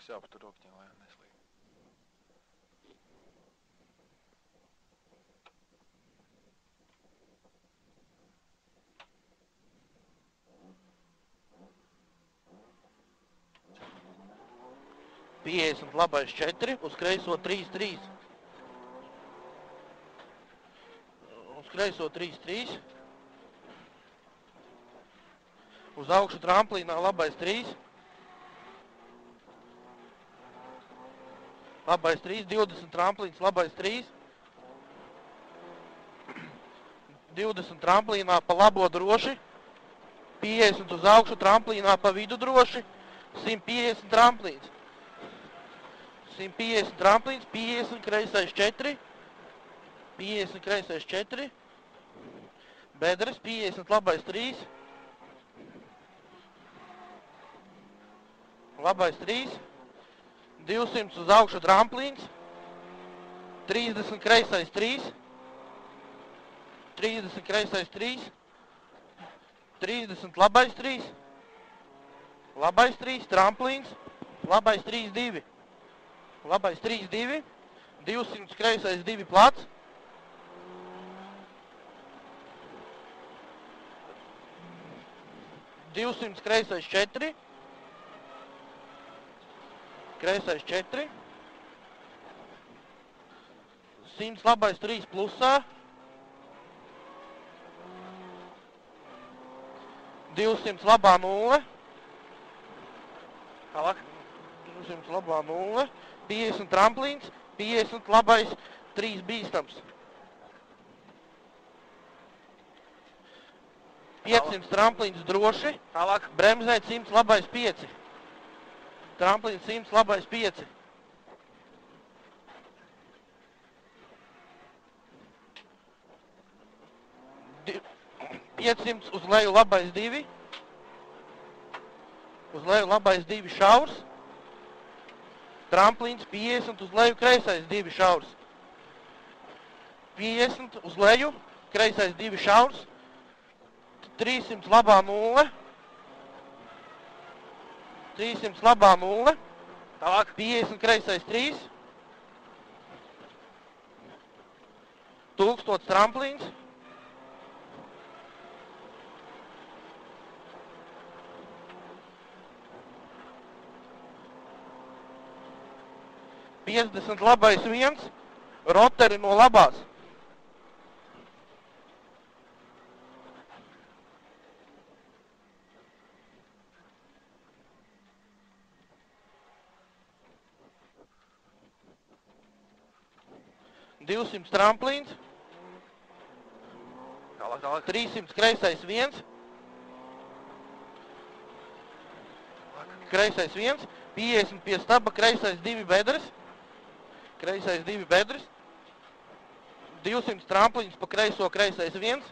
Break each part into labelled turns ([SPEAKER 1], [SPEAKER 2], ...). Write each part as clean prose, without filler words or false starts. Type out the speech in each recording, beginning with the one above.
[SPEAKER 1] Būs jāpatur rokņā, lai neslīd.
[SPEAKER 2] Piesint labais 4, uz kreiso 3-3. Uz kreiso 3-3. Uz augšu tramplīnā labais 3. Labais 3, 20 tramplīns, labais 3. 20 tramplīnā pa labo droši. 50 uz augšu tramplīnā pa vidu droši. 150 tramplīns. 150 tramplīns, 50 kreisais 4. 50 kreisais 4. Bedres, 50 labais 3. Labais 3. 200 uz augšu tramplīns. 30 kreisais 3. 30 kreisais 3. 30 labais 3. Labais 3, tramplīns. Labais 3, 2. Labais 3, 2. 200 kreisais 2 plats. 200 kreisais 4. Kreisais 4. 100 labais 3 plusā. 200 labā 0. Tālāk. 200 labā 0. 50 tramplīns. 50 labais 3 bīstams. 500 tramplīns droši. Tālāk. Bremzēt 100 labais 5. Tramplīns 100 labais 5. 500 uz leju labais 2. Uz leju labais 2 šaurs. Tramplīns 50 uz leju kreisais 2 šaurs. 50 uz leju kreisais 2 šaurs. 300 labā 0. 300 labā 0. Tālāk 50 kreisais 3. 1000 tramplīns. 50 labais 1. Roteri no labās. $200 tramplīns. Tālāk. 300 kreisais 1. Kreisais 1. 50 pie staba kreisais 2 bedres. Kreisais 2 bedres. 200 tramplīns pa kreiso kreisais 1.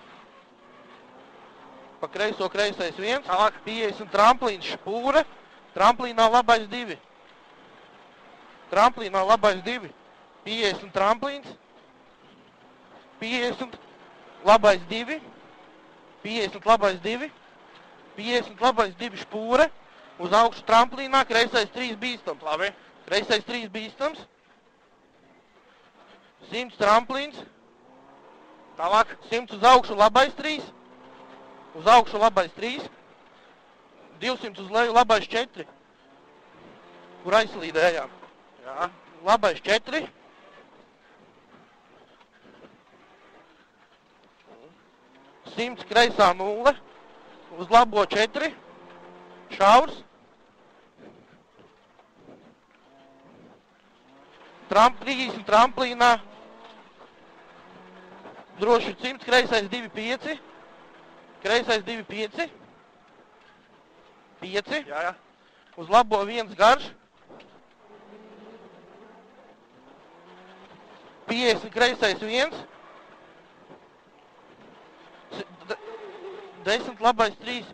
[SPEAKER 2] Pa kreiso kreisais 1. Tālāk 50 tramplīns špūre. Tramplīnā labais 2. Tramplīnā labais 2. 50 tramplīns. 50 labais 2. 50 labais 2. 50 labais 2 špūre. Uz augšu tramplīnā kreisais 3 bīstams. Labi. Kreisais 3 bīstams. 100 tramplīns. Tālāk 100 uz augšu labais 3. Uz augšu labais 3. 200 uz leju labais 4. Kur aizslīdējām. Jā. Labais 4. 100 kreisā 0. Uz labo 4. Šaurs. 30 tramplīnā. Droši 100 kreisais 2, 5. Kreisais 2, 5. 5. Jā. Uz labo 1 garš. 50 kreisais 1. 10 labais 3.